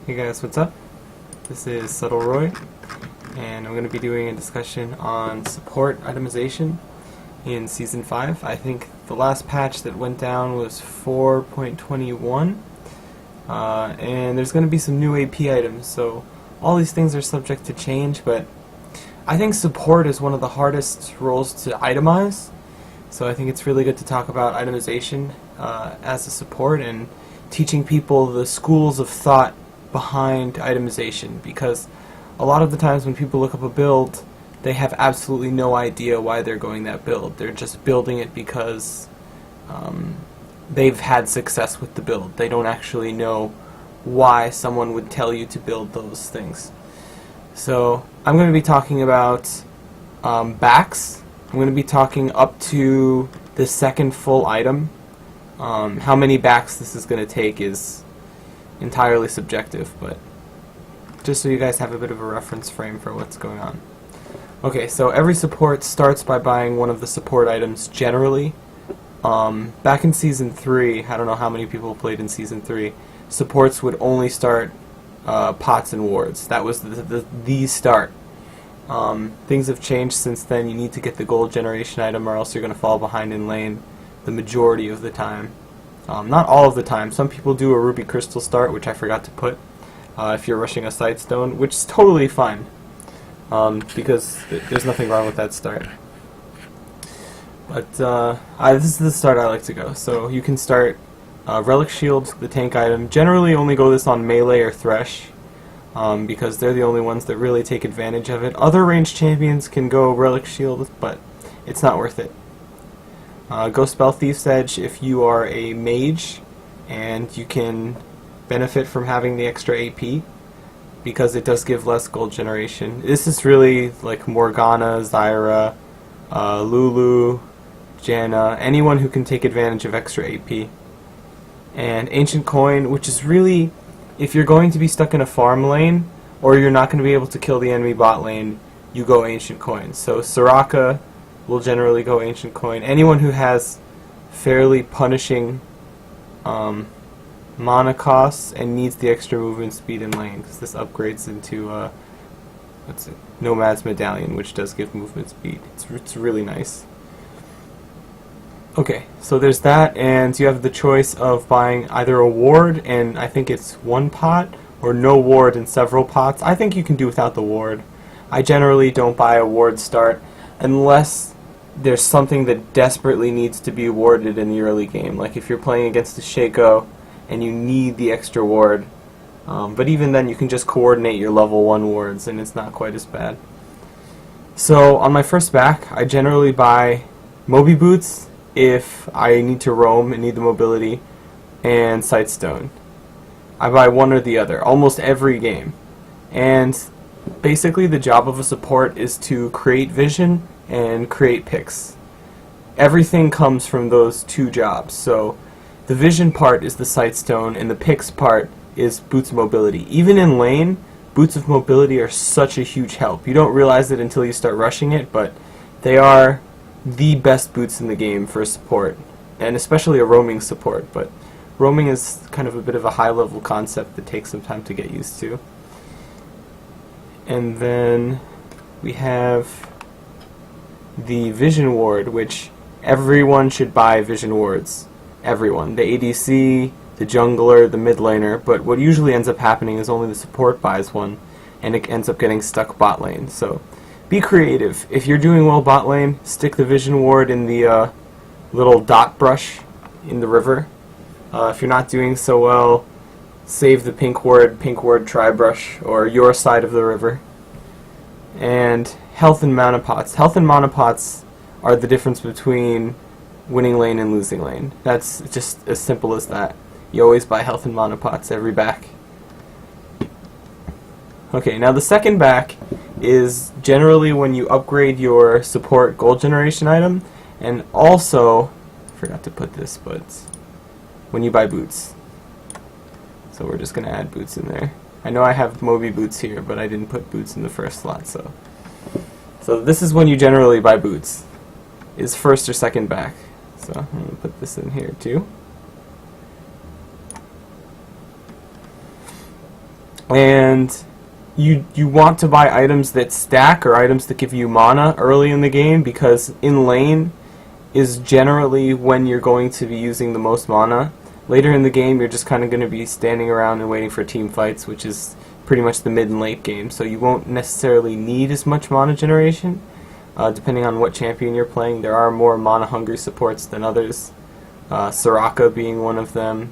Hey guys, what's up? This is Subtle Roy, and I'm going to be doing a discussion on support itemization in Season 5. I think the last patch that went down was 4.21, and there's going to be some new AP items, so all these things are subject to change, but I think support is one of the hardest roles to itemize, so I think it's really good to talk about itemization as a support and teaching people the schools of thought behind itemization, because a lot of the times when people look up a build, they have absolutely no idea why they're going that build. They're just building it because they've had success with the build. They don't actually know why someone would tell you to build those things. So I'm going to be talking about backs. I'm going to be talking up to the second full item. How many backs this is going to take is entirely subjective, but just so you guys have a bit of a reference frame for what's going on. Okay, so every support starts by buying one of the support items generally. Back in Season 3, I don't know how many people played in Season 3, supports would only start pots and wards. That was the start. Things have changed since then. You need to get the gold generation item or else you're going to fall behind in lane the majority of the time. Not all of the time. Some people do a ruby crystal start, which I forgot to put, if you're rushing a sightstone, which is totally fine, because there's nothing wrong with that start. But this is the start I like to go. So you can start Relic Shield, the tank item. Generally only go this on melee or Thresh, because they're the only ones that really take advantage of it. Other ranged champions can go Relic Shield, but it's not worth it. Go Spell Thief's Edge if you are a mage and you can benefit from having the extra AP, because it does give less gold generation. This is really like Morgana, Zyra, Lulu, Janna, anyone who can take advantage of extra AP. And Ancient Coin, which is really, if you're going to be stuck in a farm lane or you're not going to be able to kill the enemy bot lane, you go Ancient Coin. So Soraka will generally go Ancient Coin. Anyone who has fairly punishing mana costs and needs the extra movement speed in lane, because this upgrades into what's it? Nomad's Medallion, which does give movement speed. It's really nice. Okay, so there's that, and you have the choice of buying either a ward, and I think it's one pot, or no ward and several pots. I think you can do without the ward. I generally don't buy a ward start unless there's something that desperately needs to be warded in the early game, like if you're playing against a Shaco and you need the extra ward. But even then you can just coordinate your level 1 wards and it's not quite as bad. So on my first back, I generally buy Moby Boots if I need to roam and need the mobility, and Sightstone. I buy one or the other almost every game. And basically the job of a support is to create vision and create picks. Everything comes from those two jobs. So the vision part is the Sightstone and the picks part is Boots of Mobility. Even in lane, Boots of Mobility are such a huge help. You don't realize it until you start rushing it, but they are the best boots in the game for a support, and especially a roaming support. But roaming is kind of a bit of a high level concept that takes some time to get used to. And then we have the Vision Ward, which everyone should buy Vision Wards. Everyone. The ADC, the jungler, the mid laner, but what usually ends up happening is only the support buys one, and it ends up getting stuck bot lane. So be creative. If you're doing well bot lane, stick the Vision Ward in the little dot brush in the river. If you're not doing so well, save the pink ward tri-brush, or your side of the river. And health and mana pots. Health and mana pots are the difference between winning lane and losing lane. That's just as simple as that. You always buy health and mana pots every back. Okay, now the second back is generally when you upgrade your support gold generation item, and also, I forgot to put this, but when you buy boots. So we're just going to add boots in there. I know I have Moby Boots here, but I didn't put boots in the first slot, so this is when you generally buy boots, is first or second back. So I'm going to put this in here too. And you want to buy items that stack or items that give you mana early in the game, because in lane is generally when you're going to be using the most mana. Later in the game, you're just kind of going to be standing around and waiting for team fights, which is pretty much the mid and late game, so you won't necessarily need as much mana generation. Depending on what champion you're playing, there are more mana-hungry supports than others. Soraka being one of them,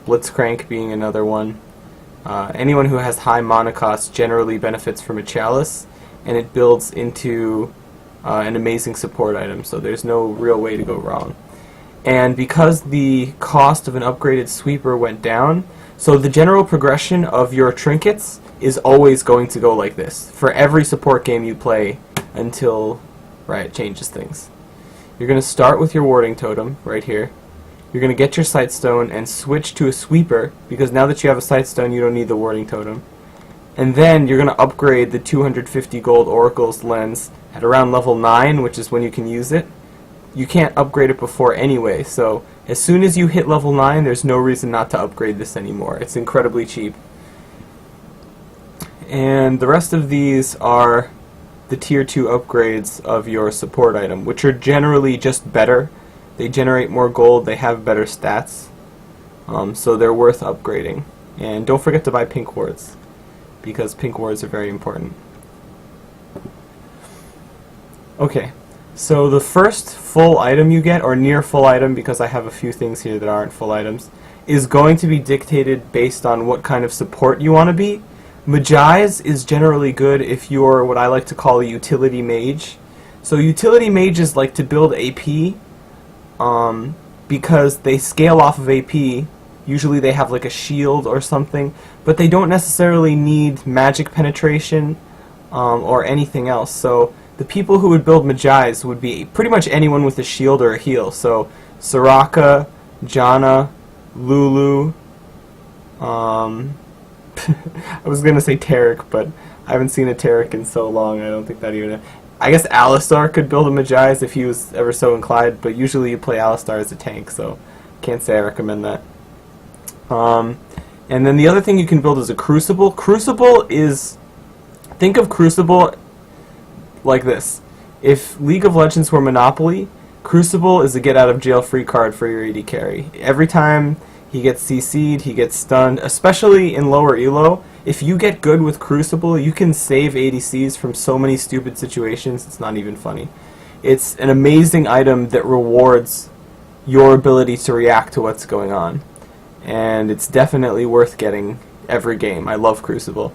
Blitzcrank being another one. Anyone who has high mana cost generally benefits from a Chalice, and it builds into an amazing support item, so there's no real way to go wrong. And because the cost of an upgraded sweeper went down, so the general progression of your trinkets is always going to go like this for every support game you play until Riot changes things. You're going to start with your warding totem right here. You're going to get your sightstone and switch to a sweeper, because now that you have a sightstone you don't need the warding totem. And then you're going to upgrade the 250 gold oracle's lens at around level 9, which is when you can use it. You can't upgrade it before anyway, so as soon as you hit level 9, there's no reason not to upgrade this anymore. It's incredibly cheap. And the rest of these are the tier 2 upgrades of your support item, which are generally just better. They generate more gold, they have better stats, so they're worth upgrading. And don't forget to buy pink wards, because pink wards are very important. Okay. So the first full item you get, or near full item, because I have a few things here that aren't full items, is going to be dictated based on what kind of support you want to be. Magi's is generally good if you're what I like to call a utility mage. So utility mages like to build AP because they scale off of AP. Usually they have like a shield or something, but they don't necessarily need magic penetration or anything else. So the people who would build Magi's would be pretty much anyone with a shield or a heal. So Soraka, Janna, Lulu, I was going to say Taric, but I haven't seen a Taric in so long, I don't think that even... I guess Alistar could build a Magi's if he was ever so inclined, but usually you play Alistar as a tank, so can't say I recommend that. And then the other thing you can build is a Crucible. Crucible is... Think of Crucible like this. If League of Legends were Monopoly, Crucible is a get-out-of-jail-free card for your AD carry. Every time he gets CC'd, he gets stunned, especially in lower elo. If you get good with Crucible, you can save ADCs from so many stupid situations, it's not even funny. It's an amazing item that rewards your ability to react to what's going on. And it's definitely worth getting every game. I love Crucible.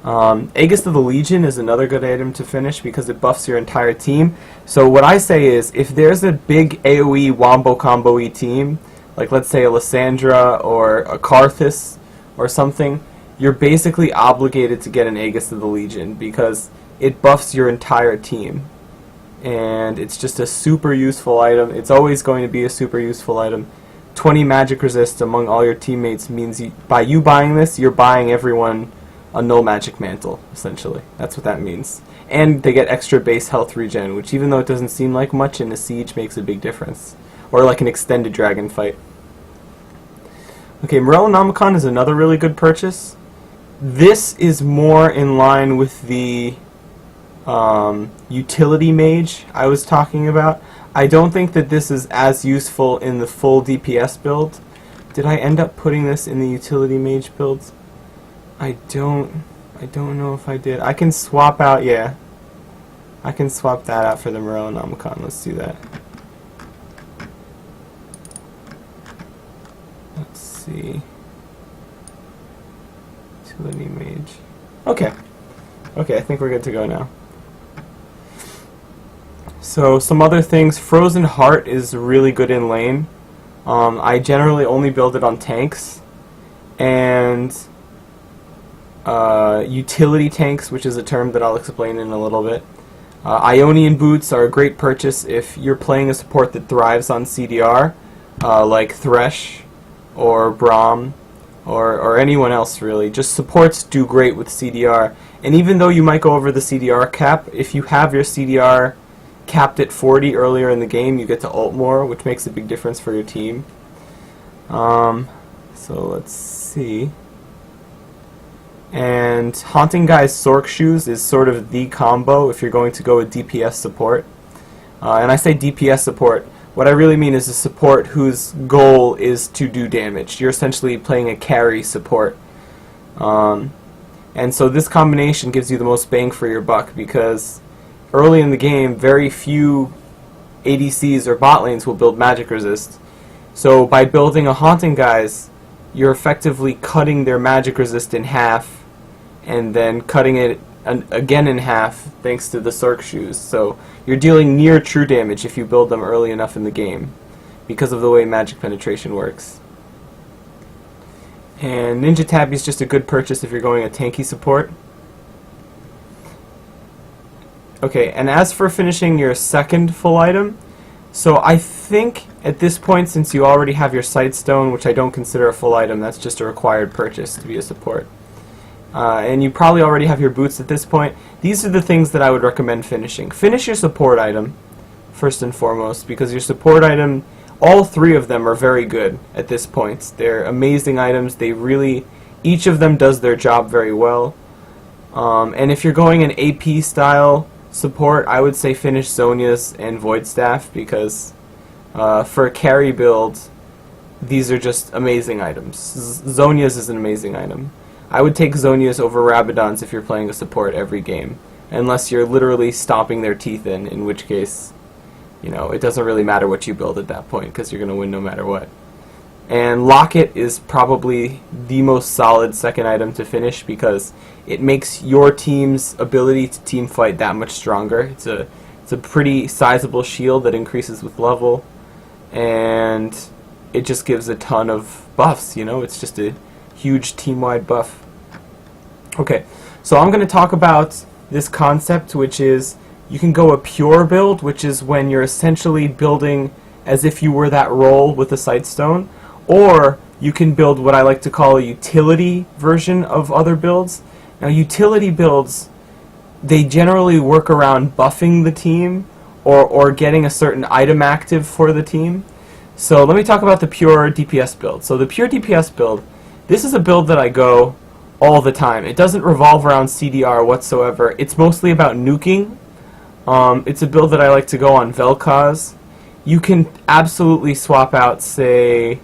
Aegis of the Legion is another good item to finish because it buffs your entire team. So what I say is, if there's a big AoE wombo combo-y team, like let's say a Lysandra or a Karthus or something, you're basically obligated to get an Aegis of the Legion because it buffs your entire team. And it's just a super useful item. It's always going to be a super useful item. 20 magic resist among all your teammates means by you buying this, you're buying everyone a null magic mantle, essentially. That's what that means. And they get extra base health regen, which even though it doesn't seem like much in a siege, makes a big difference. Or like an extended dragon fight. Okay, Morellonomicon is another really good purchase. This is more in line with the utility mage I was talking about. I don't think that this is as useful in the full DPS build. Did I end up putting this in the utility mage builds? I don't know if I did. I can swap out, yeah. I can swap that out for the Morellonomicon. Let's do that. Let's see. Utility mage. Okay. Okay, I think we're good to go now. So, some other things. Frozen Heart is really good in lane. I generally only build it on tanks. And utility tanks, which is a term that I'll explain in a little bit. Ionian boots are a great purchase if you're playing a support that thrives on CDR, like Thresh or Braum or anyone else really. Just supports do great with CDR. And even though you might go over the CDR cap, if you have your CDR capped at 40 earlier in the game, you get to ult more, which makes a big difference for your team. So let's see. And Haunting Guy's Sork Shoes is sort of the combo if you're going to go with DPS support. And I say DPS support, what I really mean is a support whose goal is to do damage. You're essentially playing a carry support. And so this combination gives you the most bang for your buck, because early in the game, very few ADCs or bot lanes will build magic resist. So by building a Haunting Guys, you're effectively cutting their magic resist in half, and then cutting it again in half thanks to the Sork Shoes. So you're dealing near true damage if you build them early enough in the game, because of the way magic penetration works. And Ninja Tabby is just a good purchase if you're going a tanky support. Okay, and as for finishing your second full item, so I think at this point, since you already have your Sightstone, which I don't consider a full item, that's just a required purchase to be a support. And you probably already have your boots at this point. These are the things that I would recommend finishing. Finish your support item, first and foremost, because your support item, all three of them are very good at this point. They're amazing items. They really, each of them does their job very well. And if you're going an AP style support, I would say finish Zhonya's and Void Staff, because for a carry build, these are just amazing items. Zhonya's is an amazing item. I would take Zhonya's over Rabadon's if you're playing a support every game, unless you're literally stomping their teeth in which case, you know, it doesn't really matter what you build at that point, because you're going to win no matter what. And Locket is probably the most solid second item to finish, because it makes your team's ability to team fight that much stronger. It's a pretty sizable shield that increases with level, and it just gives a ton of buffs, you know, it's just a huge team-wide buff. Okay, so I'm going to talk about this concept, which is you can go a pure build, which is when you're essentially building as if you were that role with a Sightstone, or you can build what I like to call a utility version of other builds. Now, utility builds, they generally work around buffing the team or getting a certain item active for the team. So let me talk about the pure DPS build. So the pure DPS build, this is a build that I go all the time. It doesn't revolve around CDR whatsoever. It's mostly about nuking. It's a build that I like to go on Vel'Koz. You can absolutely swap out, say,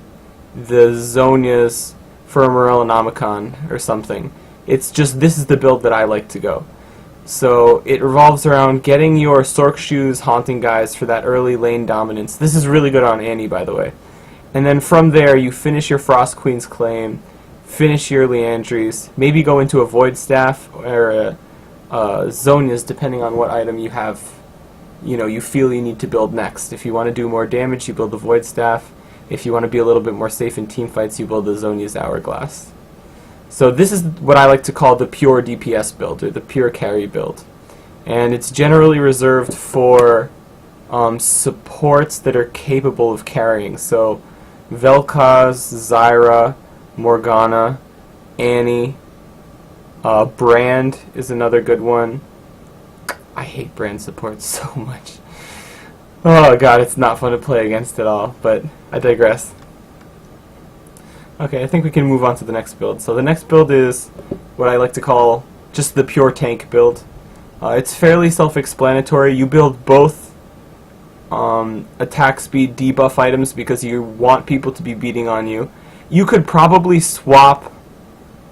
the Zhonya's for a Morellonomicon or something. It's just, this is the build that I like to go. So it revolves around getting your Sork Shoes Haunting Guys for that early lane dominance. This is really good on Annie, by the way. And then from there, you finish your Frost Queen's Claim, finish your Leandries, maybe go into a Void Staff or a Zhonya's, depending on what item you have, you know, you feel you need to build next. If you want to do more damage, you build the Void Staff. If you want to be a little bit more safe in team fights, you build the Zhonya's Hourglass. So this is what I like to call the pure DPS build, or the pure carry build. And it's generally reserved for supports that are capable of carrying. So Vel'Koz, Zyra, Morgana, Annie, Brand is another good one. I hate Brand support so much. Oh god, it's not fun to play against at all, but I digress. Okay, I think we can move on to the next build. So the next build is what I like to call just the pure tank build. It's fairly self-explanatory. You build both attack speed debuff items because you want people to be beating on you. You could probably swap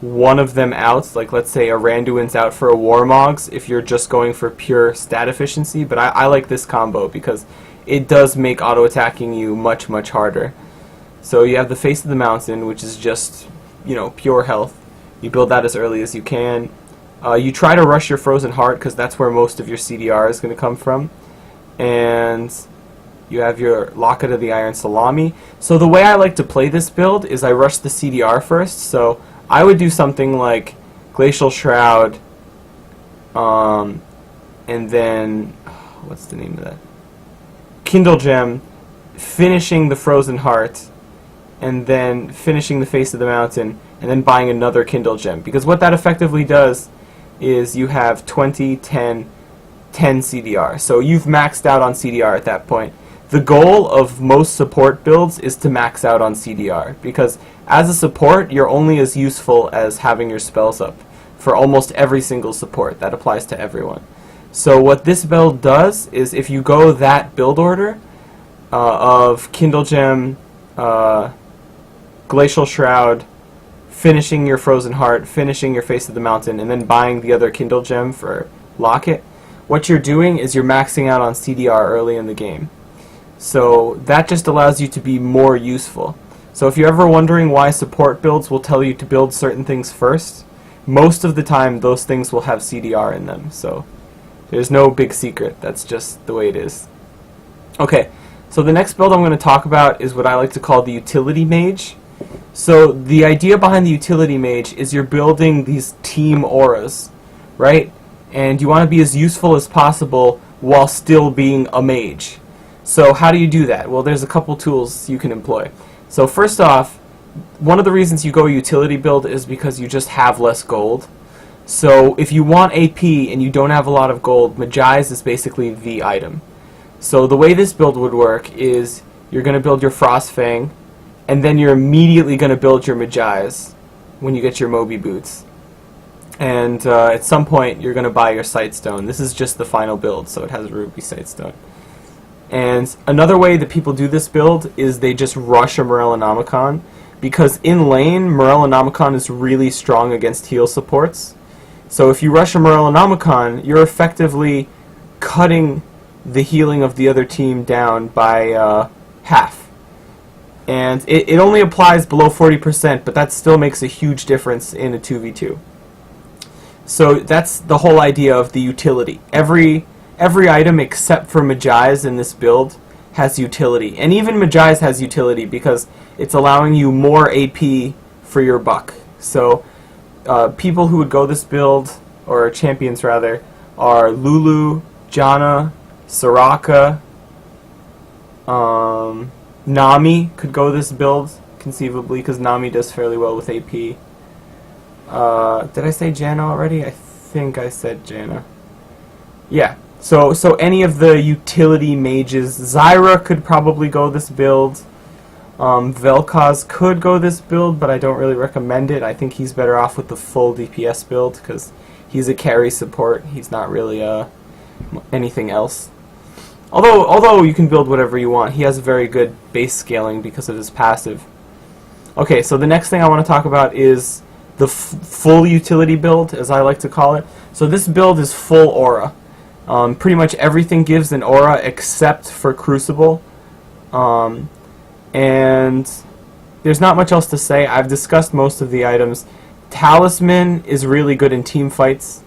one of them out, like let's say a Randuin's out for a Warmogs if you're just going for pure stat efficiency, but I like this combo because it does make auto-attacking you much, much harder. So you have the Face of the Mountain, which is just, you know, pure health. You build that as early as you can. You try to rush your Frozen Heart because that's where most of your CDR is going to come from. And you have your Locket of the Iron Salami. So the way I like to play this build is I rush the CDR first. So I would do something like Glacial Shroud, and then, what's the name of that? Kindle Gem, finishing the Frozen Heart, and then finishing the Face of the Mountain, and then buying another Kindle Gem. Because what that effectively does is you have 20, 10, 10 CDR. So you've maxed out on CDR at that point. The goal of most support builds is to max out on CDR, because as a support, you're only as useful as having your spells up. for almost every single support. That applies to everyone. So what this build does is, if you go that build order of Kindle Gem, Glacial Shroud, finishing your Frozen Heart, finishing your Face of the Mountain, and then buying the other Kindle Gem for Locket, what you're doing is you're maxing out on CDR early in the game. So that just allows you to be more useful. So if you're ever wondering why support builds will tell you to build certain things first, most of the time those things will have CDR in them. So there's no big secret. That's just the way it is. Okay, so the next build I'm going to talk about is what I like to call the Utility Mage. So the idea behind the Utility Mage is you're building these team auras, right? And you want to be as useful as possible while still being a mage. So how do you do that? Well, there's a couple tools you can employ. So first off, one of the reasons you go utility build is because you just have less gold. So if you want AP and you don't have a lot of gold, Magi's is basically the item. So the way this build would work is you're going to build your Frostfang, and then you're immediately going to build your Magi's when you get your Moby Boots. And at some point you're going to buy your Sightstone. This is just the final build, so it has a Ruby Sightstone. And another way that people do this build is they just rush a Morellonomicon, because in lane, Morellonomicon is really strong against heal supports. So if you rush a Morellonomicon, you're effectively cutting the healing of the other team down by half. And it only applies below 40%, but that still makes a huge difference in a 2v2. So that's the whole idea of the utility. Every item except for Magi's in this build has utility. And even Magi's has utility because it's allowing you more AP for your buck. So people who would go this build, or champions rather, are Lulu, Janna, Soraka, Nami could go this build, conceivably, because Nami does fairly well with AP. Did I say Janna already? I think I said Janna. Yeah. So any of the utility mages, Zyra could probably go this build. Vel'Koz could go this build, but I don't really recommend it. I think he's better off with the full DPS build because he's a carry support. He's not really anything else. Although you can build whatever you want, he has very good base scaling because of his passive. Okay, so the next thing I want to talk about is the full utility build, as I like to call it. So this build is full aura. Pretty much everything gives an aura except for Crucible. And there's not much else to say. I've discussed most of the items. Talisman is really good in team fights.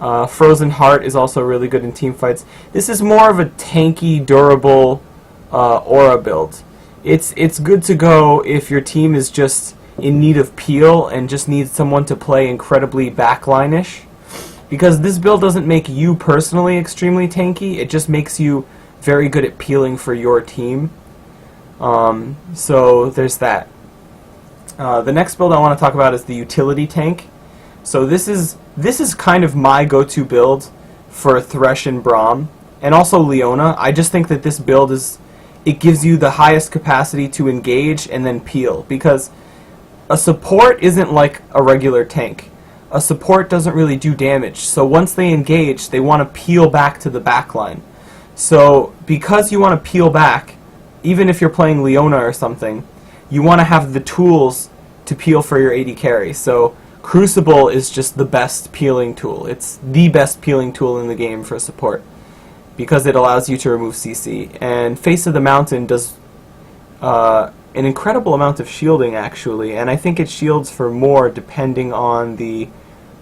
Frozen Heart is also really good in team fights. This is more of a tanky, durable aura build. It's good to go if your team is just in need of peel and just needs someone to play incredibly backline-ish. Because this build doesn't make you personally extremely tanky, it just makes you very good at peeling for your team. So there's that. The next build I want to talk about is the utility tank. So this is kind of my go-to build for Thresh and Braum, and also Leona. I just think that this build it gives you the highest capacity to engage and then peel, because a support isn't like a regular tank. A support doesn't really do damage, so once they engage, they want to peel back to the backline. So because you want to peel back, even if you're playing Leona or something, you want to have the tools to peel for your AD carry. So Crucible is just the best peeling tool. It's the best peeling tool in the game for support, because it allows you to remove CC. And Face of the Mountain does an incredible amount of shielding, actually, and I think it shields for more depending on the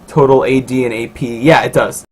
total AD and AP. Yeah, it does.